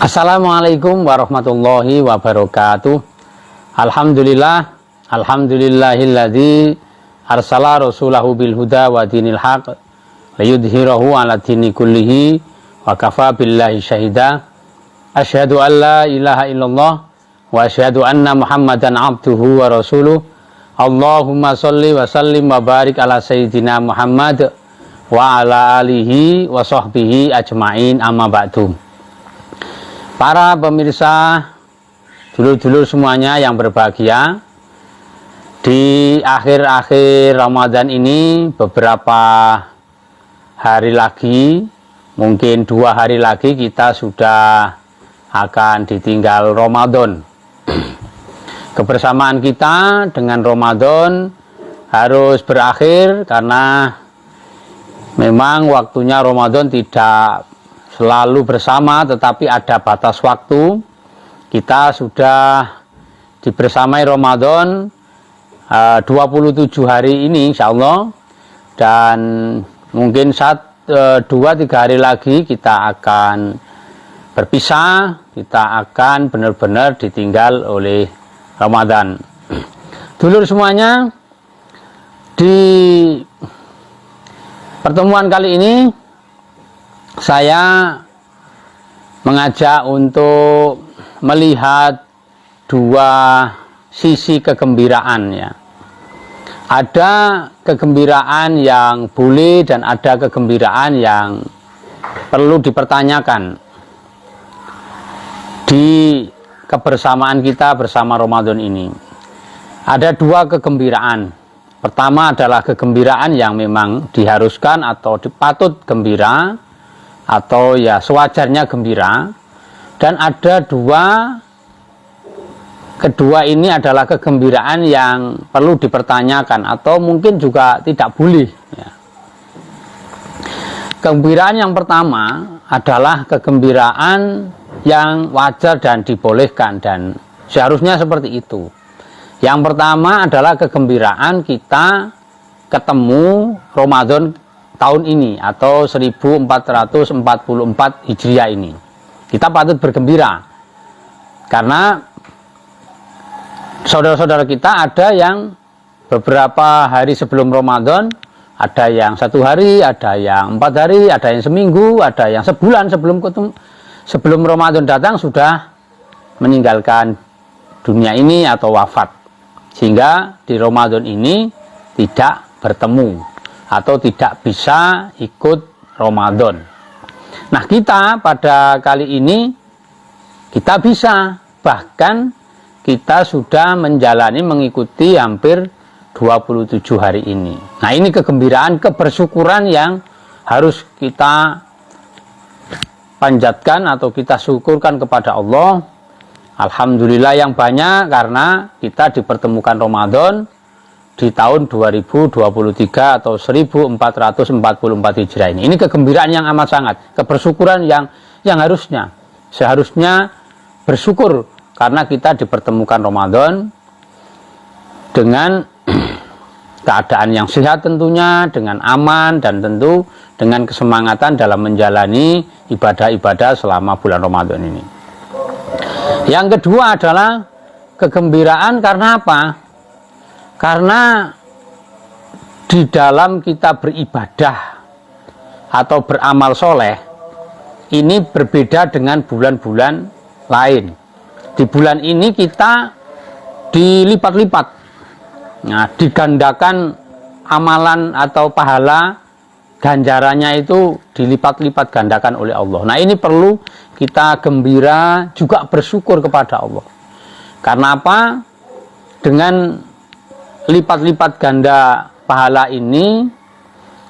Assalamualaikum warahmatullahi wabarakatuh. Alhamdulillahilladzi arsala rasulahu bil huda wa dinil haq liyudhhirahu ala dini kullihi wa kafa billahi syahida. Asyhadu an la ilaha illallah wa asyhadu anna Muhammadan abduhu wa rasuluh. Allahumma sholli wa sallim wa barik ala sayyidina Muhammad wa ala alihi wa sahbihi ajmain, amma ba'du. Para pemirsa, dulur-dulur semuanya yang berbahagia, di akhir-akhir Ramadan ini beberapa hari lagi, mungkin 2 hari lagi kita sudah akan ditinggal Ramadan. Kebersamaan kita dengan Ramadan harus berakhir karena memang waktunya Ramadan tidak selalu bersama, tetapi ada batas waktu. Kita sudah dibersamai Ramadan 27 hari ini insya Allah, dan mungkin 2-3 hari lagi kita akan berpisah, kita akan benar-benar ditinggal oleh Ramadan. Dulur semuanya, di pertemuan kali ini saya mengajak untuk melihat 2 sisi kegembiraan ya. Ada kegembiraan yang boleh dan ada kegembiraan yang perlu dipertanyakan di kebersamaan kita bersama Ramadan ini. Ada 2 kegembiraan. Pertama adalah kegembiraan yang memang diharuskan atau patut gembira, atau ya sewajarnya gembira. Dan ada kedua ini adalah kegembiraan yang perlu dipertanyakan atau mungkin juga tidak boleh ya. Kegembiraan yang pertama adalah kegembiraan yang wajar dan dibolehkan, dan seharusnya seperti itu. Yang pertama adalah kegembiraan kita ketemu Ramadan tahun ini atau 1444 Hijriah ini. Kita patut bergembira karena saudara-saudara kita ada yang beberapa hari sebelum Ramadan, ada yang 1 hari, ada yang 4 hari, ada yang seminggu, ada yang sebulan sebelum Ramadan datang sudah meninggalkan dunia ini atau wafat, sehingga di Ramadan ini tidak bertemu atau tidak bisa ikut Ramadan. Nah, kita pada kali ini kita bisa, bahkan kita sudah mengikuti hampir 27 hari ini. Nah, ini kegembiraan, kebersyukuran yang harus kita panjatkan atau kita syukurkan kepada Allah. Alhamdulillah yang banyak karena kita dipertemukan Ramadan di tahun 2023 atau 1444 Hijriah ini. Ini kegembiraan yang amat sangat, kebersyukuran yang seharusnya bersyukur karena kita dipertemukan Ramadan dengan keadaan yang sehat tentunya, dengan aman, dan tentu dengan kesemangatan dalam menjalani ibadah-ibadah selama bulan Ramadan ini. Yang kedua adalah kegembiraan karena apa? Karena di dalam kita beribadah atau beramal soleh ini berbeda dengan bulan-bulan lain. Di bulan ini kita dilipat-lipat, nah, digandakan amalan atau pahala ganjarannya itu dilipat-lipat gandakan oleh Allah. Nah, ini perlu kita gembira juga bersyukur kepada Allah. Karena apa? Dengan lipat-lipat ganda pahala ini,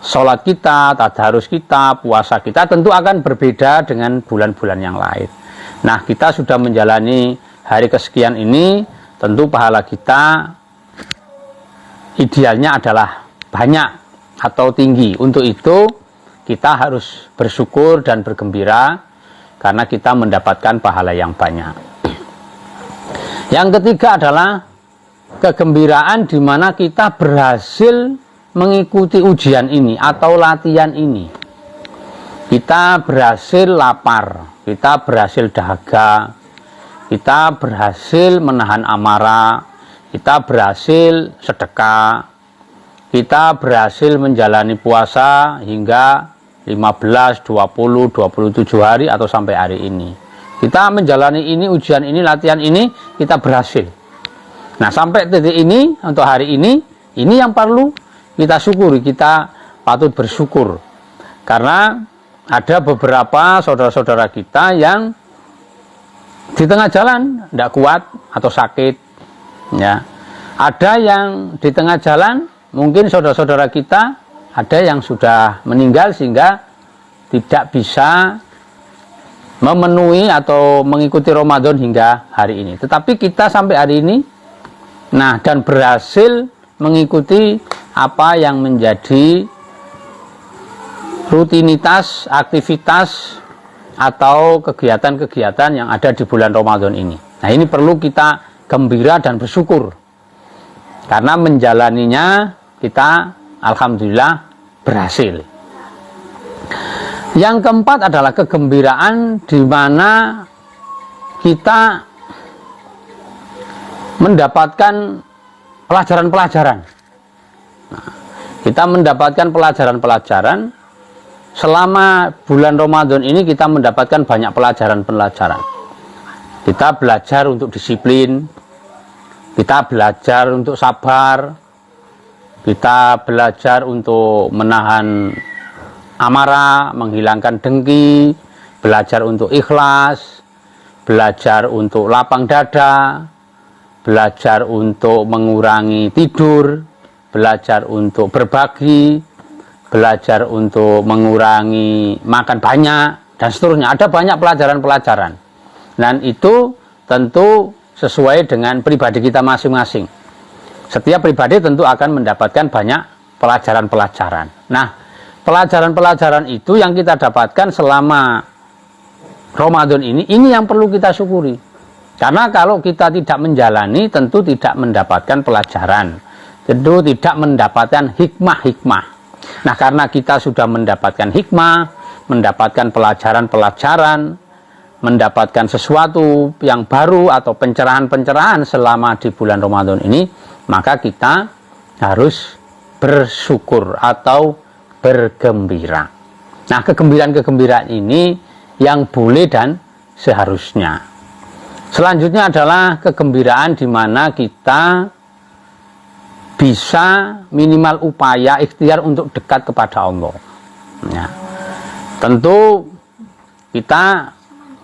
sholat kita, tadarus kita, puasa kita tentu akan berbeda dengan bulan-bulan yang lain. Nah, kita sudah menjalani hari kesekian ini, tentu pahala kita idealnya adalah banyak atau tinggi. Untuk itu kita harus bersyukur dan bergembira karena kita mendapatkan pahala yang banyak. Yang ketiga adalah kegembiraan di mana kita berhasil mengikuti ujian ini atau latihan ini. kita berhasil lapar, kita berhasil dahaga, kita berhasil menahan amarah, kita berhasil sedekah, kita berhasil menjalani puasa hingga 15, 20, 27 hari atau sampai hari ini. Kita menjalani ini, ujian ini, latihan ini, kita berhasil. Nah, sampai titik ini, untuk hari ini yang perlu kita syukuri, kita patut bersyukur. Karena ada beberapa saudara-saudara kita yang di tengah jalan tidak kuat atau sakit, ya. Ada yang di tengah jalan, mungkin saudara-saudara kita ada yang sudah meninggal sehingga tidak bisa memenuhi atau mengikuti Ramadan hingga hari ini. Tetapi kita sampai hari ini, nah, dan berhasil mengikuti apa yang menjadi rutinitas, aktivitas, atau kegiatan-kegiatan yang ada di bulan Ramadan ini. Nah, ini perlu kita gembira dan bersyukur. Karena menjalaninya kita alhamdulillah berhasil. Yang keempat adalah kegembiraan di mana kita mendapatkan pelajaran-pelajaran. Nah, kita mendapatkan pelajaran-pelajaran. Selama bulan Ramadan ini kita mendapatkan banyak pelajaran-pelajaran. Kita belajar untuk disiplin, kita belajar untuk sabar, kita belajar untuk menahan amarah, menghilangkan dengki, belajar untuk ikhlas, belajar untuk lapang dada, belajar untuk mengurangi tidur, belajar untuk berbagi, belajar untuk mengurangi makan banyak, dan seterusnya. Ada banyak pelajaran-pelajaran. Dan itu tentu sesuai dengan pribadi kita masing-masing. Setiap pribadi tentu akan mendapatkan banyak pelajaran-pelajaran. Nah, pelajaran-pelajaran itu yang kita dapatkan selama Ramadan ini yang perlu kita syukuri. Karena kalau kita tidak menjalani, tentu tidak mendapatkan pelajaran. Tentu tidak mendapatkan hikmah-hikmah. Nah, karena kita sudah mendapatkan hikmah, mendapatkan pelajaran-pelajaran, mendapatkan sesuatu yang baru atau pencerahan-pencerahan selama di bulan Ramadan ini, maka kita harus bersyukur atau bergembira. Nah, kegembiraan-kegembiraan ini yang boleh dan seharusnya. Selanjutnya adalah kegembiraan di mana kita bisa minimal upaya ikhtiar untuk dekat kepada Allah. Ya. Tentu kita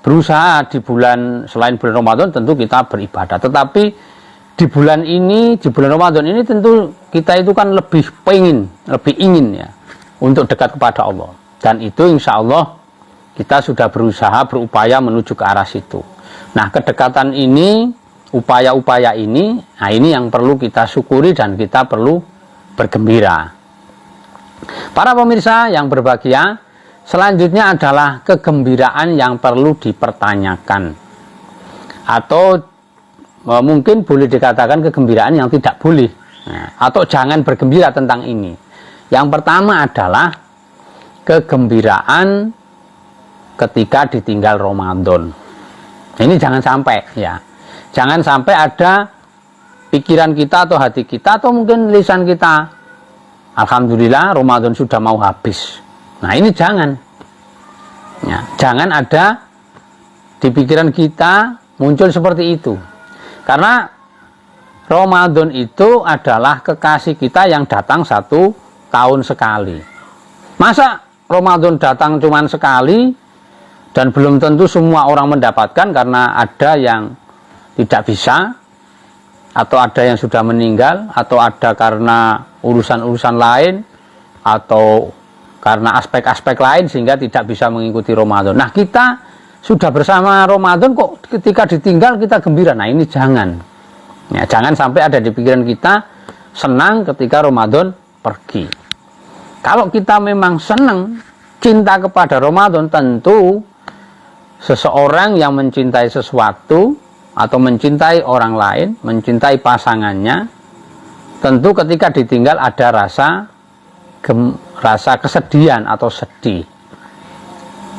berusaha di bulan, selain bulan Ramadan tentu kita beribadah. Tetapi di bulan ini, di bulan Ramadan ini tentu kita itu kan lebih ingin ya, untuk dekat kepada Allah. Dan itu insya Allah kita sudah berusaha, berupaya menuju ke arah situ. Nah, kedekatan ini, upaya-upaya ini, nah ini yang perlu kita syukuri dan kita perlu bergembira. Para pemirsa yang berbahagia, selanjutnya adalah kegembiraan yang perlu dipertanyakan. Atau mungkin boleh dikatakan kegembiraan yang tidak boleh. Nah, atau jangan bergembira tentang ini. Yang pertama adalah kegembiraan ketika ditinggal Ramadan. Ini jangan sampai ya. Jangan sampai ada pikiran kita atau hati kita atau mungkin lisan kita, alhamdulillah Ramadan sudah mau habis. Nah, ini jangan ya, jangan ada di pikiran kita muncul seperti itu. Karena Ramadan itu adalah kekasih kita yang datang 1 tahun sekali. Masa Ramadan datang cuma sekali dan belum tentu semua orang mendapatkan, karena ada yang tidak bisa, atau ada yang sudah meninggal, atau ada karena urusan-urusan lain, atau karena aspek-aspek lain sehingga tidak bisa mengikuti Ramadan. Nah, kita sudah bersama Ramadan kok ketika ditinggal kita gembira. Nah, ini jangan ya, jangan sampai ada di pikiran kita senang ketika Ramadan pergi. Kalau kita memang senang, cinta kepada Ramadan, tentu seseorang yang mencintai sesuatu atau mencintai orang lain, mencintai pasangannya, tentu ketika ditinggal ada rasa kesedihan atau sedih.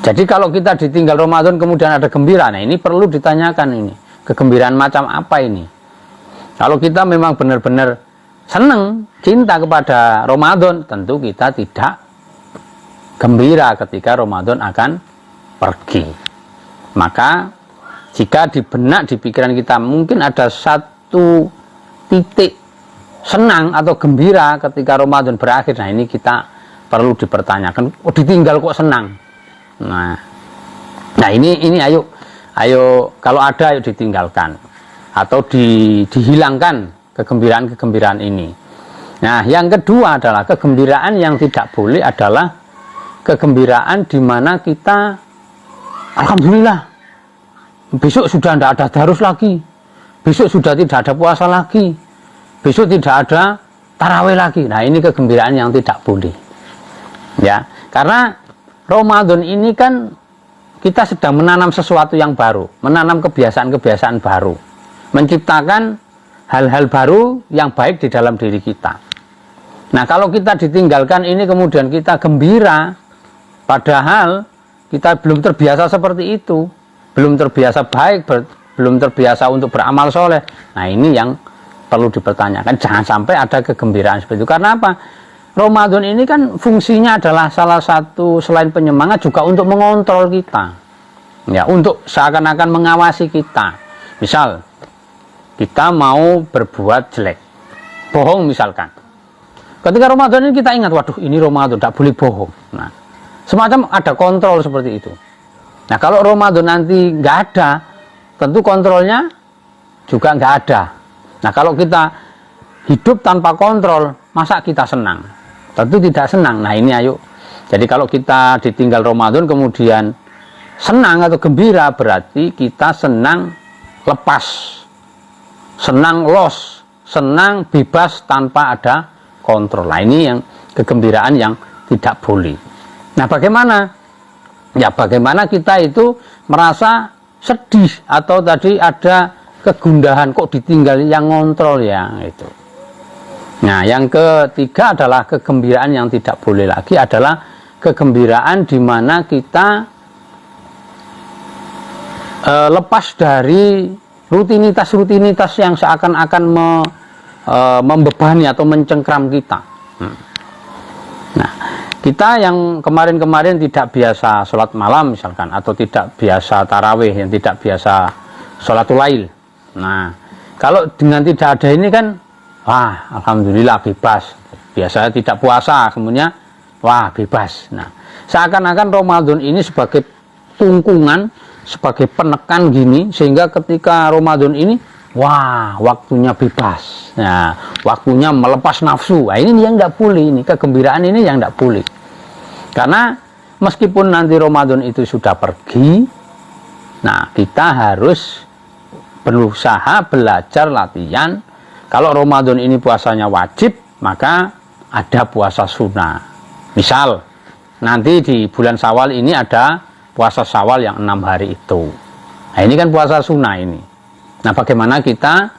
Jadi kalau kita ditinggal Ramadan kemudian ada gembira, nah ini perlu ditanyakan ini. Kegembiraan macam apa ini? Kalau kita memang benar-benar senang, cinta kepada Ramadan, tentu kita tidak gembira ketika Ramadan akan pergi. Maka jika di benak, di pikiran kita mungkin ada satu titik senang atau gembira ketika Ramadan berakhir, nah ini kita perlu dipertanyakan. Oh, ditinggal kok senang? Nah ini ayo kalau ada ayo ditinggalkan atau dihilangkan kegembiraan ini. Nah, yang kedua adalah kegembiraan yang tidak boleh adalah kegembiraan di mana kita alhamdulillah besok sudah tidak ada darus lagi, besok sudah tidak ada puasa lagi, besok tidak ada tarawih lagi. Nah, ini kegembiraan yang tidak boleh. Ya, karena Ramadan ini kan kita sedang menanam sesuatu yang baru, menanam kebiasaan-kebiasaan baru, menciptakan hal-hal baru yang baik di dalam diri kita. Nah, kalau kita ditinggalkan ini kemudian kita gembira, padahal kita belum terbiasa seperti itu, belum terbiasa baik, belum terbiasa untuk beramal soleh. Nah, ini yang perlu dipertanyakan. Jangan sampai ada kegembiraan seperti itu. Karena apa? Ramadan ini kan fungsinya adalah salah satu selain penyemangat juga untuk mengontrol kita. Ya, untuk seakan-akan mengawasi kita. Misal, kita mau berbuat jelek, bohong misalkan. Ketika Ramadan ini kita ingat, waduh ini Ramadan, tidak boleh bohong. Nah, semacam ada kontrol seperti itu. Nah, kalau Ramadan nanti nggak ada, tentu kontrolnya juga nggak ada. Nah, kalau kita hidup tanpa kontrol, masa kita senang? Tentu tidak senang. Nah, ini ayo. Jadi kalau kita ditinggal Ramadan kemudian senang atau gembira, berarti kita senang lepas, senang los, senang bebas tanpa ada kontrol. Nah, ini yang kegembiraan yang tidak boleh. Nah, bagaimana? Ya, bagaimana kita itu merasa sedih atau tadi ada kegundahan, kok ditinggal yang ngontrol ya itu. Nah, yang ketiga adalah kegembiraan yang tidak boleh lagi adalah kegembiraan di mana kita lepas dari rutinitas-rutinitas yang seakan-akan membebani atau mencengkram kita. Nah, kita yang kemarin-kemarin tidak biasa sholat malam misalkan, atau tidak biasa tarawih, yang tidak biasa sholatul lail. Nah, kalau dengan tidak ada ini kan, wah, alhamdulillah bebas. Biasanya tidak puasa, semuanya, wah, bebas. Nah, seakan-akan Ramadan ini sebagai tungkungan, sebagai penekan gini, sehingga ketika Ramadan ini, wah, waktunya bebas. Nah, waktunya melepas nafsu. Nah, ini yang tidak boleh, ini kegembiraan ini yang tidak boleh. Karena meskipun nanti Ramadan itu sudah pergi, nah, kita harus berusaha belajar latihan. Kalau Ramadan ini puasanya wajib, maka ada puasa sunnah. Misal, nanti di bulan Syawal ini ada puasa Syawal yang 6 hari itu. Nah, ini kan puasa sunnah ini. Nah, bagaimana kita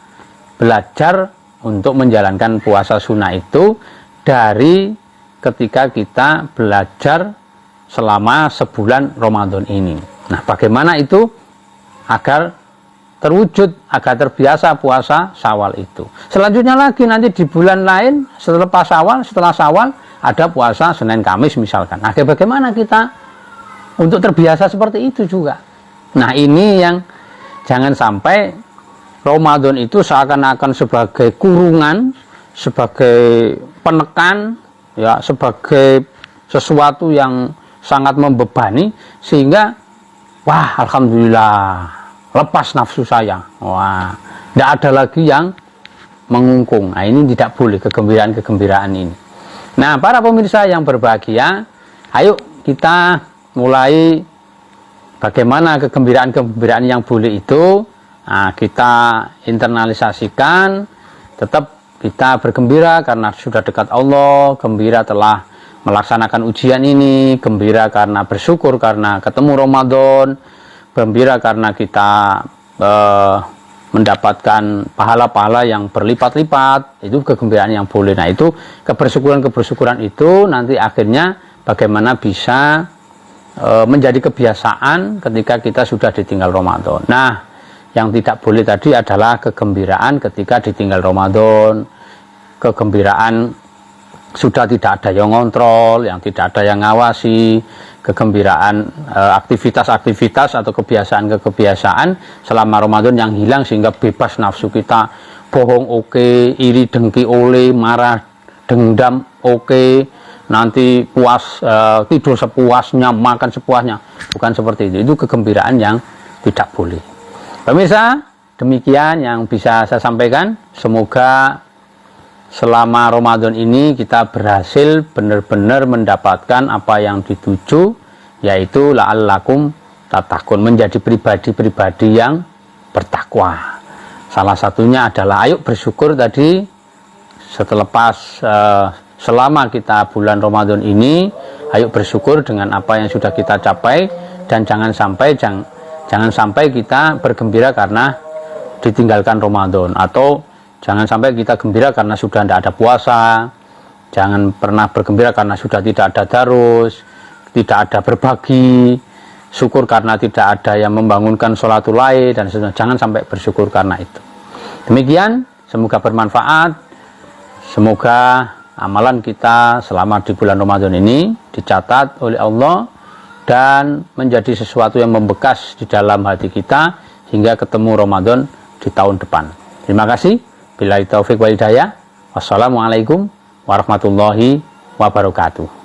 belajar untuk menjalankan puasa sunnah itu dari ketika kita belajar selama sebulan Ramadan ini. Nah, bagaimana itu agar terwujud, agar terbiasa puasa Syawal itu. Selanjutnya lagi nanti di bulan lain setelah Syawal ada puasa Senin Kamis misalkan. Nah, bagaimana kita untuk terbiasa seperti itu juga. Nah, ini yang jangan sampai Ramadan itu seakan-akan sebagai kurungan, sebagai penekan, ya, sebagai sesuatu yang sangat membebani, sehingga wah, alhamdulillah lepas nafsu saya, wah, tidak ada lagi yang mengungkung. Nah, ini tidak boleh kegembiraan ini. Nah, para pemirsa yang berbahagia, ayo kita mulai bagaimana kegembiraan yang boleh itu. Nah, kita internalisasikan, tetap kita bergembira karena sudah dekat Allah, gembira telah melaksanakan ujian ini, gembira karena bersyukur karena ketemu Ramadan, gembira karena kita mendapatkan pahala-pahala yang berlipat-lipat. Itu kegembiraan yang boleh. Nah, itu kebersyukuran itu nanti akhirnya bagaimana bisa menjadi kebiasaan ketika kita sudah ditinggal Ramadan. Nah, yang tidak boleh tadi adalah kegembiraan ketika ditinggal Ramadan, kegembiraan sudah tidak ada yang ngontrol, yang tidak ada yang ngawasi, kegembiraan aktivitas-aktivitas atau kebiasaan-kebiasaan selama Ramadan yang hilang sehingga bebas nafsu kita, bohong oke, iri dengki oleh, marah dendam oke, nanti puas tidur sepuasnya, makan sepuasnya. Bukan seperti itu kegembiraan yang tidak boleh. Pemirsa, demikian yang bisa saya sampaikan. Semoga selama Ramadan ini kita berhasil benar-benar mendapatkan apa yang dituju, yaitu la'allakum tattaqun, menjadi pribadi-pribadi yang bertakwa. Salah satunya adalah ayo bersyukur tadi setelah selama kita bulan Ramadan ini, ayo bersyukur dengan apa yang sudah kita capai, dan jangan sampai kita bergembira karena ditinggalkan Ramadan, atau jangan sampai kita gembira karena sudah tidak ada puasa. Jangan pernah bergembira karena sudah tidak ada darus, tidak ada berbagi, syukur karena tidak ada yang membangunkan sholatul lail, dan sebagainya. Jangan sampai bersyukur karena itu. Demikian, semoga bermanfaat. Semoga amalan kita selama di bulan Ramadan ini dicatat oleh Allah dan menjadi sesuatu yang membekas di dalam hati kita hingga ketemu Ramadan di tahun depan. Terima kasih. Billahi taufiq wal hidayah. Wassalamualaikum warahmatullahi wabarakatuh.